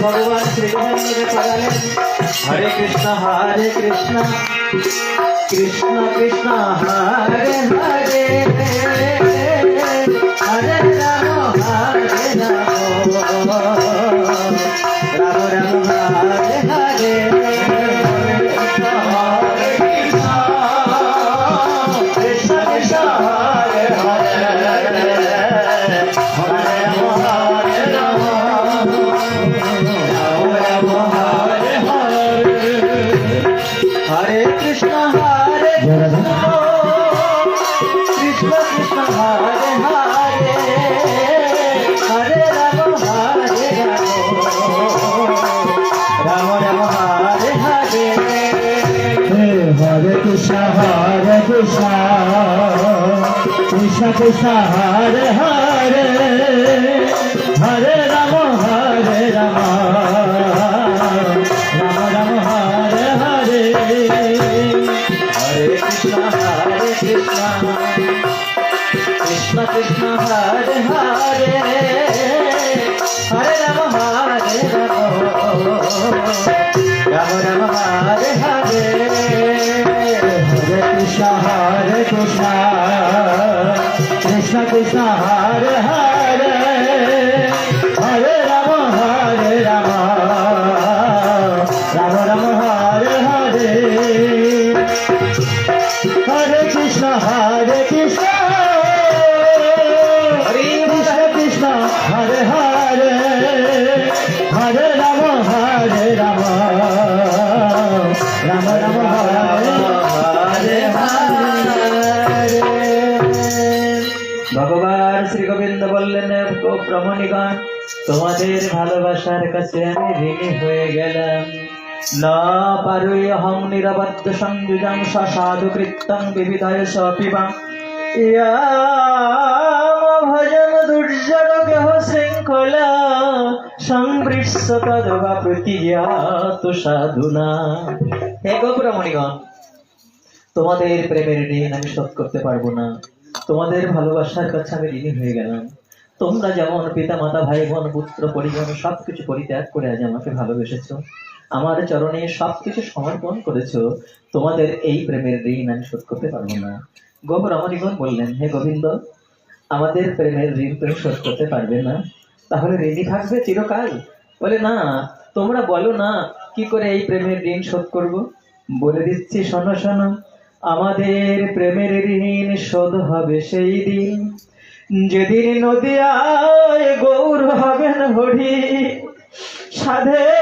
भगवान श्री हरे कृष्ण कृष्ण कृष्ण हरे हरे हरे राम राम राम हरे हरे कृष्ण कृष्ण हरे हरे हरे कृष्ण कृष्ण कृष्ण हरे हरे हरे राम राम राम हरे हरे हरे कृष्ण कृष्ण कृष्ण हरे हरे हरे राम राम राम हरे हरे हरे कृष्ण कृष्ण कृष्ण हरे हरे हरे राम राम राम हरे हरे हरे कृष्ण कृष्ण कृष्ण हरे हरे हरे राम राम राम हरे हरे हरे कृष्ण कृष्ण कृष्ण हरे हरे हरे राम राम राम हरे हरे भगवान श्री गोविंद বললেন ও ব্রাহ্মণীগণ তোমাদের ভালোবাসার কাছে আমি ঋণী হয়ে গেলাম না পারুই অহং নিরবদ্ধ সংযুজং সাধু কৃত্যং বিবিধায় সপিবাং ভজন দুর্জগ কেহ শৃঙ্খলা সংবৃষ্যতদবা প্রতিজ্ঞাত সাধুনা। হে গোব্রাহ্মণীগণ তোমাদের প্রেমের ঋণ আমি শোধ করতে পারবো না, তোমাদের ভালোবাসার কাছে আমি ঋণী হয়ে গেলাম। তোমরা যেমন পিতা মাতা ভাই বোন পুত্র পরিজন সবকিছু পরিত্যাগ করে আজ আমাকে ভালোবেসেছো, আমার চরণে সবকিছু সমর্পণ করেছো, তোমাদের এই প্রেমের ঋণ আমি শোধ করতে পারবো না। গোব্রাহ্মণীগণ বললেন হে গোবিন্দ আমাদের প্রেমের ঋণ তুমি শোধ করতে পারবে না, তাহলে ঋণী থাকবে চিরকাল? বলে না, তোমরা বলো না কি করে এই প্রেমের ঋণ শোধ করব। বলে দিচ্ছি শোনো শোনো। আমাদের প্রেমের ঋণ শোধ হবে সেই দিন, যেদিন নদিয়ায় গৌর হবেন হরি, সাধে